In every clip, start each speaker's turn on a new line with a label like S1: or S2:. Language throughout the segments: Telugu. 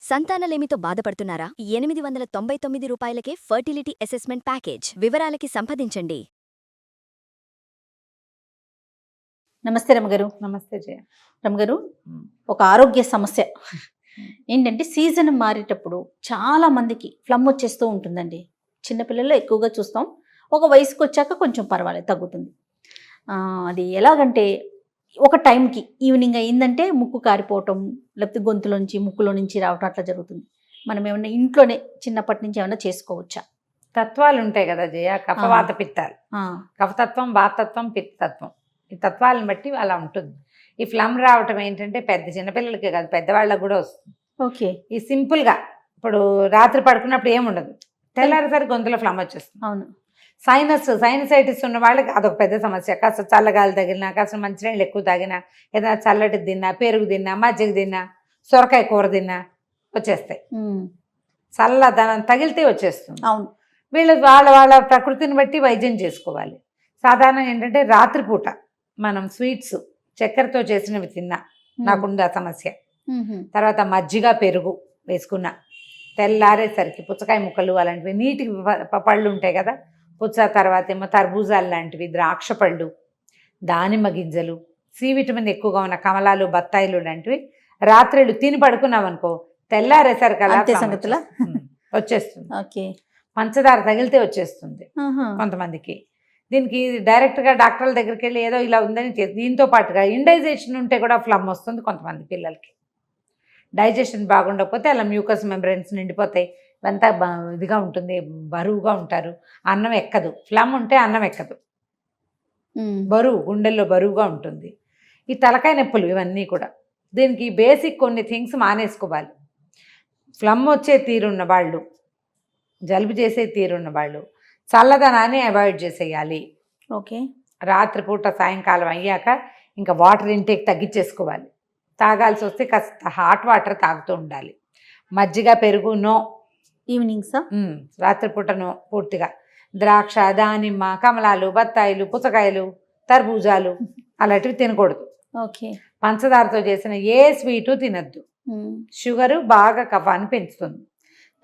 S1: సంతానలేమితో బాధపడుతున్నారా? 899 రూపాయలకే ఫర్టిలిటీ అసెస్మెంట్ ప్యాకేజ్. వివరాలకి సంప్రదించండి.
S2: నమస్తే రమగారు.
S3: నమస్తే జయ.
S2: రమగారు, ఒక ఆరోగ్య సమస్య ఏంటంటే సీజన్ మారేటప్పుడు చాలా మందికి ఫ్లమ్ వచ్చేస్తూ ఉంటుందండి. చిన్నపిల్లల్లో ఎక్కువగా చూస్తాం. ఒక వయసుకు వచ్చాక కొంచెం పర్వాలేదు, తగ్గుతుంది. అది ఎలాగంటే ఒక టైంకి ఈవినింగ్ అయిందంటే ముక్కు కారిపోవటం, లేకపోతే గొంతులోంచి ముక్కులో నుంచి రావటం అట్లా జరుగుతుంది. మనం ఏమన్నా ఇంట్లోనే చిన్నప్పటి నుంచి ఏమన్నా చేసుకోవచ్చా?
S3: తత్వాలు ఉంటాయి కదా జయ, కఫవాత పిత్తాలు. కఫతత్వం, వాతత్వం, పిత్తత్వం. ఈ తత్వాలను బట్టి అలా ఉంటుంది. ఈ ఫ్లమ్ రావటం ఏంటంటే పెద్ద చిన్నపిల్లలకే కాదు, పెద్దవాళ్ళకి కూడా వస్తుంది.
S2: ఓకే.
S3: ఈ సింపుల్గా ఇప్పుడు రాత్రి పడుకున్నప్పుడు ఏముండదు, తెల్లారిసరి గొంతులో ఫ్లమ్ వచ్చేస్తుంది.
S2: అవును.
S3: సైనసైటిస్ ఉన్న వాళ్ళకి అదొక పెద్ద సమస్య. కాస్త చల్లగాలి తగిలినా, కాస్త మంచినీళ్ళు ఎక్కువ తాగినా, ఏదైనా చల్లటి తిన్నా, పెరుగు తిన్నా, మజ్జిగ తిన్నా, సొరకాయ కూర తిన్నా వచ్చేస్తాయి. చల్లదనం తగిలితే వచ్చేస్తుంది.
S2: అవును.
S3: వీళ్ళు వాళ్ళ ప్రకృతిని బట్టి వైద్యం చేసుకోవాలి. సాధారణంగా ఏంటంటే రాత్రిపూట మనం స్వీట్స్ చక్కెరతో చేసినవి తిన్నా నాకుంది ఆ సమస్య. తర్వాత మజ్జిగ పెరుగు వేసుకున్నా, తెల్లారేసరికి పుచ్చకాయ ముక్కలు అలాంటివి నీటికి పళ్ళు ఉంటాయి కదా, పుచ్చ, తర్వాత ఏమో తర్బూజాలు లాంటివి, ద్రాక్ష పళ్ళు, దానిమ్మ గింజలు, సి విటమిన్ ఎక్కువగా ఉన్న కమలాలు, బత్తాయిలు లాంటివి రాత్రిళ్ళు తిని పడుకున్నాం అనుకో, తెల్లారేసరికి అలా
S2: సంగతుల
S3: వచ్చేస్తుంది.
S2: ఓకే.
S3: పంచదార తగిలితే వచ్చేస్తుంది కొంతమందికి. దీనికి డైరెక్ట్గా డాక్టర్ల దగ్గరికి వెళ్ళి ఏదో ఇలా ఉందని దీంతో పాటుగా ఇండైజేషన్ ఉంటే కూడా ఫ్లమ్ వస్తుంది కొంతమంది పిల్లలకి. డైజెషన్ బాగుండకపోతే అలా మ్యూకస్ మెంబ్రెన్స్ నిండిపోతాయి, ఇవంతా ఇదిగా ఉంటుంది, బరువుగా ఉంటారు, అన్నం ఎక్కదు. ఫ్లమ్ ఉంటే అన్నం ఎక్కదు, బరువు, గుండెల్లో బరువుగా ఉంటుంది. ఈ తలకాయ నొప్పులు ఇవన్నీ కూడా. దీనికి బేసిక్ కొన్ని థింగ్స్ మానేసుకోవాలి. ఫ్లమ్ వచ్చే తీరున్న వాళ్ళు, జలుబు చేసే తీరున్న వాళ్ళు చల్లదనాన్ని అవాయిడ్ చేసేయాలి.
S2: ఓకే.
S3: రాత్రిపూట సాయంకాలం అయ్యాక ఇంకా వాటర్ ఇంటేక్ తగ్గించేసుకోవాలి. తాగాల్సి వస్తే కాస్త హాట్ వాటర్ తాగుతూ ఉండాలి. మజ్జిగ పెరుగు నో
S2: ఈవినింగ్సా?
S3: రాత్రిపూట నో పూర్తిగా. ద్రాక్ష, దానిమ్మ, కమలాలు, బత్తాయిలు, పుచ్చకాయలు, తర్బూజాలు అలాంటివి తినకూడదు.
S2: ఓకే.
S3: పంచదారతో చేసిన ఏ స్వీటు తినద్దు. షుగరు బాగా కఫాన్ని పెంచుతుంది.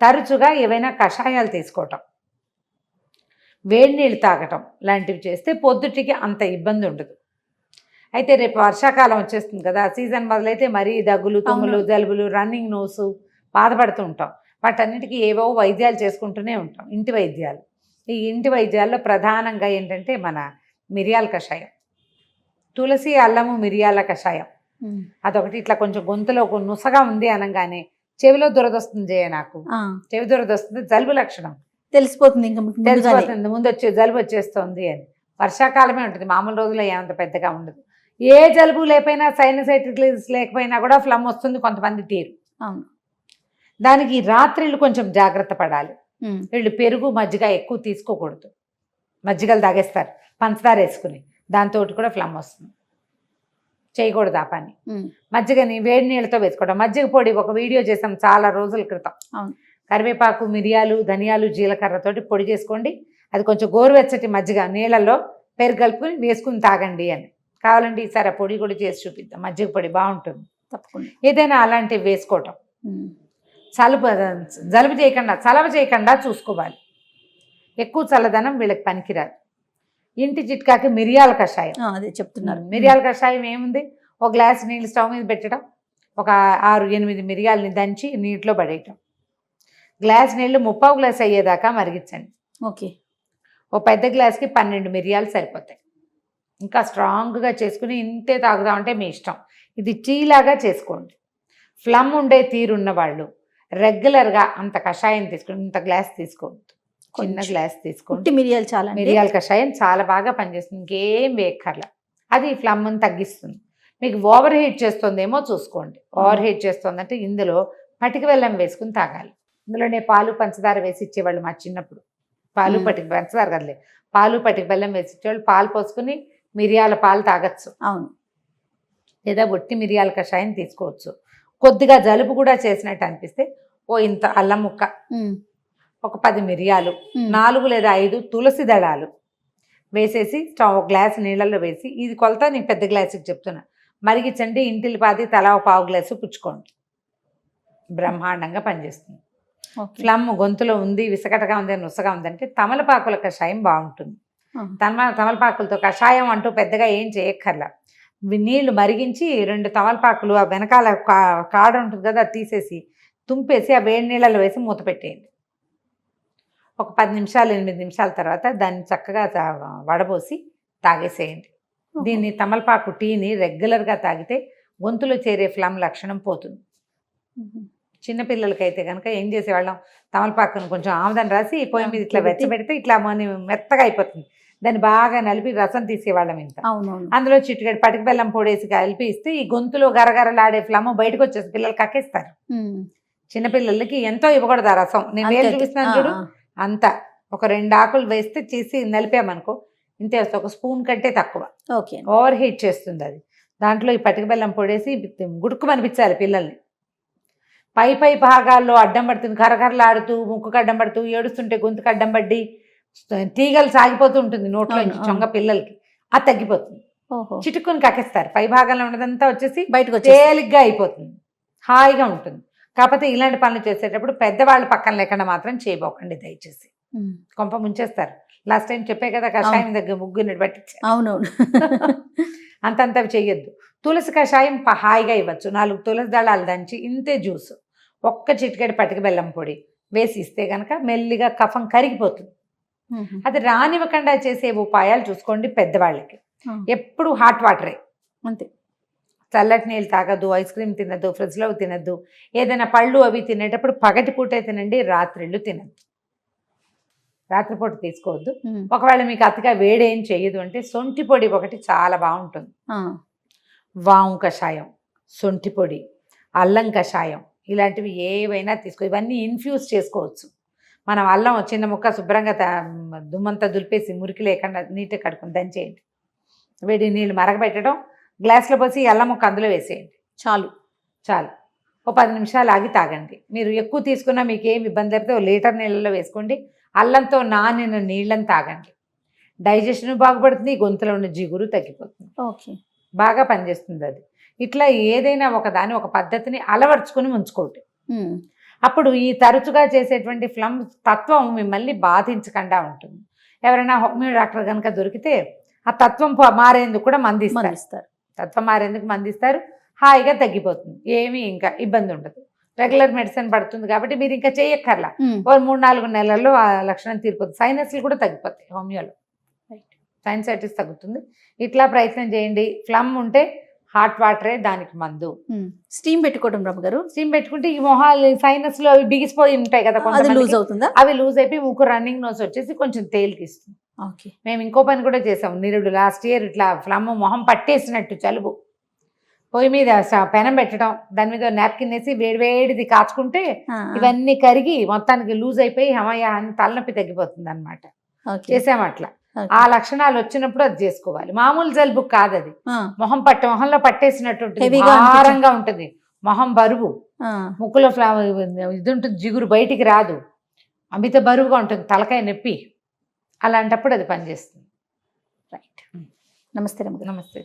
S3: తరచుగా ఏవైనా కషాయాలు తీసుకోవటం, వేడి నీళ్ళు తాగటం లాంటివి చేస్తే పొద్దుటికి అంత ఇబ్బంది ఉండదు. అయితే రేపు వర్షాకాలం వచ్చేస్తుంది కదా, సీజన్ మొదలైతే మరీ దగ్గులు, తుమ్ములు, జలుబులు, రన్నింగ్ నోసు బాధపడుతూ ఉంటాం. వాటన్నిటికీ ఏవో వైద్యాలు చేసుకుంటూనే ఉంటాం, ఇంటి వైద్యాలు. ఈ ఇంటి వైద్యాల్లో ప్రధానంగా ఏంటంటే మన మిరియాల కషాయం, తులసి, అల్లము, మిరియాల కషాయం అదొకటి. ఇట్లా కొంచెం గొంతులో నుసగా ఉంది అనగానే చెవిలో దురదొస్తుంది జయ, నాకు చెవి దురదొస్తుంది, జలుబు లక్షణం
S2: తెలిసిపోతుంది, ఇంకా
S3: తెలిసిపోతుంది, ముందు వచ్చే జలుబు వచ్చేస్తుంది అని. వర్షాకాలమే ఉంటుంది, మామూలు రోజుల్లో ఏమంత పెద్దగా ఉండదు. ఏ జలుబు లేకపోయినా, సైనసైటిస్ లేకపోయినా కూడా ఫ్లమ్ వస్తుంది కొంతమంది తీరు.
S2: అవును.
S3: దానికి రాత్రిళ్ళు కొంచెం జాగ్రత్త పడాలి. వీళ్ళు పెరుగు, మజ్జిగ ఎక్కువ తీసుకోకూడదు. మజ్జిగలు తాగేస్తారు పంచదార వేసుకుని, దాంతో కూడా ఫ్లమ్ వస్తుంది. చేయకూడదు ఆ పని. మజ్జిగని వేడి నీళ్ళతో వేసుకోవడం. మజ్జిగ పొడి ఒక వీడియో చేసాం చాలా రోజుల క్రితం. కరివేపాకు, మిరియాలు, ధనియాలు, జీలకర్రతోటి పొడి చేసుకోండి. అది కొంచెం గోరువెచ్చటి మజ్జిగ నీళ్ళల్లో పెరుగు కలుపుకొని వేసుకుని తాగండి అని. కావాలంటే ఈసారి ఆ పొడి కూడా చేసి చూపిద్దాం. మజ్జిగ పొడి బాగుంటుంది
S2: తప్పకుండా.
S3: ఏదైనా అలాంటివి వేసుకోవటం. జలుబు చేయకుండా, చలవ చేయకుండా చూసుకోవాలి. ఎక్కువ చల్లదనం వీళ్ళకి పనికిరాదు. ఇంటి చిట్కాకి మిరియాల కషాయం,
S2: అదే చెప్తున్నారు.
S3: మిరియాల కషాయం ఏముంది, ఒక గ్లాస్ నీళ్ళు స్టవ్ మీద పెట్టడం, ఒక 6-8 మిరియాలని దంచి నీటిలో పడేయటం, గ్లాస్ నీళ్ళు 3/4 గ్లాస్ అయ్యేదాకా మరిగించండి.
S2: ఓకే.
S3: ఓ పెద్ద గ్లాస్కి 12 మిరియాలు సరిపోతాయి. ఇంకా స్ట్రాంగ్గా చేసుకుని ఇంతే తాగుదామంటే మీ ఇష్టం. ఇది టీలాగా చేసుకోండి. ఫ్లమ్ ఉండే తీరున్న వాళ్ళు రెగ్యులర్గా అంత కషాయం తీసుకుని, ఇంత గ్లాస్ తీసుకోవద్దు, చిన్న గ్లాస్ తీసుకోండి.
S2: మిరియాలు చాలా,
S3: మిరియాల కషాయం చాలా బాగా పనిచేస్తుంది, ఇంకేం వేయక్కర్లా. అది ఫ్లమ్ని తగ్గిస్తుంది. మీకు ఓవర్ హీట్ చేస్తుందేమో చూసుకోండి. ఓవర్ హీట్ చేస్తుందంటే ఇందులో పటిక బెల్లం వేసుకుని తాగాలి. ఇందులోనే పాలు, పంచదార వేసి ఇచ్చేవాళ్ళు మా చిన్నప్పుడు. పాలు, పటిక పంచదార కదలే, పాలు, పటిక బెల్లం వేసి ఇచ్చేవాళ్ళు. పాలు పోసుకుని మిరియాల పాలు తాగొచ్చు.
S2: అవును.
S3: లేదా ఒట్టి మిరియాల కషాయం తీసుకోవచ్చు. కొద్దిగా జలుబు కూడా చేసినట్టు అనిపిస్తే ఓ ఇంత అల్లం ముక్క, ఒక 10 మిరియాలు, 4 లేదా 5 తులసి దళాలు వేసేసి ఒక గ్లాస్ నీళ్ళల్లో వేసి, ఇది కొలత నేను పెద్ద గ్లాసుకి చెప్తున్నా, మరిగించండి. ఇంటిల్లిపాది తలా 1/4 గ్లాసు పుచ్చుకోండి. బ్రహ్మాండంగా పనిచేస్తుంది.
S2: ఓకే.
S3: ఫ్లమ్ గొంతులో ఉంది, విసకటగా ఉంది, నుసగా ఉందంటే తమలపాకుల కషాయం బాగుంటుంది. తమలపాకులతో కషాయం అంటూ పెద్దగా ఏం చేయక్కర్లా. నీళ్లు మరిగించి 2 తమలపాకులు ఆ వెనకాల కాడ ఉంటుంది కదా, అది తీసేసి తుంపేసి ఆ వేడి నీళ్ళలో వేసి మూత పెట్టేయండి. ఒక 10 నిమిషాలు 8 నిమిషాల తర్వాత దాన్ని చక్కగా వడబోసి తాగేసేయండి. దీన్ని తమలపాకు టీని రెగ్యులర్గా తాగితే గొంతులో చేరే ఫ్లమ్ లక్షణం పోతుంది. చిన్నపిల్లలకైతే కనుక ఏం చేసేవాళ్ళం, తమలపాకును కొంచెం ఆముదం రాసి పొయ్యి మీద ఇట్లా వెచ్చబెడితే ఇట్లా మెత్తగా అయిపోతుంది. దాన్ని బాగా నలిపి రసం తీసేవాళ్ళం. ఇంత అందులో చిటికెడు పటిక బెల్లం పొడేసి కలిపి ఇస్తే ఈ గొంతులో గరగరలాడే ఫ్లమ్ బయటకు వచ్చేసి పిల్లలు కక్కేస్తారు. చిన్నపిల్లలకి ఎంతో ఇవ్వకూడదు ఆ రసం. నేను వేలు చూపిస్తున్నాను చూడు, అంత ఒక 2 ఆకులు వేస్తే చేసి నలిపామనుకో ఇంతే వస్తుంది, ఒక స్పూన్ కంటే తక్కువ.
S2: ఓకే.
S3: ఓవర్ హీట్ చేస్తుంది అది. దాంట్లో ఈ పటిక బెల్లం పొడేసి గుడుకు అనిపించాలి పిల్లల్ని. పై భాగాల్లో అడ్డం పడుతుంది, కరకరలాడుతూ ముక్కుకు అడ్డం పడుతూ ఏడుస్తుంటే గొంతుకు అడ్డం పడి తీగలు సాగిపోతూ ఉంటుంది నోట్లో నుంచి చొంగ పిల్లలకి, అది తగ్గిపోతుంది. చిటుక్కుని కక్కేస్తారు. పై భాగంలో ఉన్నదంతా వచ్చేసి బయటకు తేలిగ్గా అయిపోతుంది, హాయిగా ఉంటుంది. కాకపోతే ఇలాంటి పనులు చేసేటప్పుడు పెద్దవాళ్ళు పక్కన లేకుండా మాత్రం చేయబోకండి దయచేసి, కొంప ముంచేస్తారు. లాస్ట్ టైం చెప్పే కదా కషాయం దగ్గర ముగ్గురిని పట్టించారు.
S2: అవునవును.
S3: అంతంతవి చెయ్యొద్దు. తులసి కషాయం హాయిగా ఇవ్వచ్చు. 4 తులసి దళాలు దంచి ఇంతే జ్యూస్, ఒక్క చిటికెడు పటిక బెల్లం పొడి వేసి ఇస్తే కనుక మెల్లిగా కఫం కరిగిపోతుంది. అది రానివ్వకుండా చేసే ఉపాయాలు చూసుకోండి. పెద్దవాళ్ళకి ఎప్పుడు హాట్ వాటరే,
S2: అంతే.
S3: చల్లటి నీళ్ళు తాగద్దు, ఐస్ క్రీమ్ తినద్దు, ఫ్రిడ్జ్లో తినద్దు. ఏదైనా పళ్ళు అవి తినేటప్పుడు పగటిపూటే తినండి, రాత్రిళ్ళు తినద్దు. రాత్రిపూట తీసుకోవద్దు. ఒకవేళ మీకు అతిగా వేడేం చేయదు అంటే సొంటి పొడి ఒకటి చాలా బాగుంటుంది. వాము కషాయం, సొంటి పొడి, అల్లం కషాయం, ఇలాంటివి ఏవైనా తీసుకో. ఇవన్నీ ఇన్ఫ్యూజ్ చేసుకోవచ్చు. మనం అల్లం చిన్న ముక్క శుభ్రంగా దుమ్మంతా దులిపేసి మురికి లేకుండా నీట్గా కడుక్కుని దంచేయండి. వేడి నీళ్ళు మరగబెట్టడం, గ్లాస్లో పోసి అల్లం ముక్క అందులో వేసేయండి, చాలు. ఓ 10 నిమిషాలు ఆగి తాగండి. మీరు ఎక్కువ తీసుకున్నా మీకు ఏమి ఇబ్బంది అయితే 1 లీటర్ నీళ్ళలో వేసుకోండి. అల్లంతో నానిన నీళ్ళని తాగండి. డైజెషన్ బాగుపడుతుంది, గొంతులో ఉన్న జిగురు తగ్గిపోతుంది.
S2: ఓకే,
S3: బాగా పనిచేస్తుంది అది. ఇట్లా ఏదైనా ఒక పద్ధతిని అలవర్చుకుని ఉంచుకోండి. అప్పుడు ఈ తరచుగా చేసేటువంటి ఫ్లమ్ తత్వం మిమ్మల్ని బాధించకుండా ఉంటుంది. ఎవరైనా హోమియో డాక్టర్ కనుక దొరికితే ఆ తత్వం మారేందుకు కూడా మందిస్తారు. తత్వం మారేందుకు మందిస్తారు. హాయిగా తగ్గిపోతుంది, ఏమీ ఇంకా ఇబ్బంది ఉండదు. రెగ్యులర్ మెడిసిన్ పడుతుంది కాబట్టి మీరు ఇంకా చేయక్కర్లా. 3-4 నెలల్లో ఆ లక్షణం తీరిపోతుంది. సైనస్లు కూడా తగ్గిపోతాయి హోమియోలో, సైనసైటిస్ తగ్గుతుంది. ఇట్లా ప్రయత్నం చేయండి. ఫ్లమ్ ఉంటే హాట్ వాటరే దానికి మందు.
S2: స్టీమ్ పెట్టుకోవడం రమ్మ గారు,
S3: స్టీమ్ పెట్టుకుంటే ఈ మొహాలు సైనస్లో అవి బిగిసిపోయి ఉంటాయి కదా,
S2: లూజ్ అవుతుందా?
S3: అవి లూజ్ అయిపోయి ముక్కు రన్నింగ్ నోస్ వచ్చేసి కొంచెం తేలికిస్తుంది.
S2: ఓకే. మేము
S3: ఇంకో పని కూడా చేసాం. నిరుడు లాస్ట్ ఇయర్ ఇట్లా ఫ్లమ్ మొహం పట్టేసినట్టు జలుబు, పొయ్యి మీద పెనం పెట్టడం, దాని మీద నాప్కిన్ వేసి వేడిది కాచుకుంటే ఇవన్నీ కరిగి మొత్తానికి లూజ్ అయిపోయి హమయ్య అని తలనొప్పి తగ్గిపోతుంది అనమాట. చేసాము అట్లా. ఆ లక్షణాలు వచ్చినప్పుడు అది చేసుకోవాలి. మామూలు జలుబు కాదు అది, మొహంలో పట్టేసినట్టు ఉంటుంది, భారంగా ఉంటుంది, మొహం బరువు, ముక్కులో ఇది ఉంటుంది, జిగురు బయటికి రాదు, అమిత బరువుగా ఉంటుంది, తలకాయ నొప్పి. అలాంటప్పుడు అది పనిచేస్తుంది.
S2: రైట్. నమస్తే రమ్మ గారు.
S3: నమస్తే.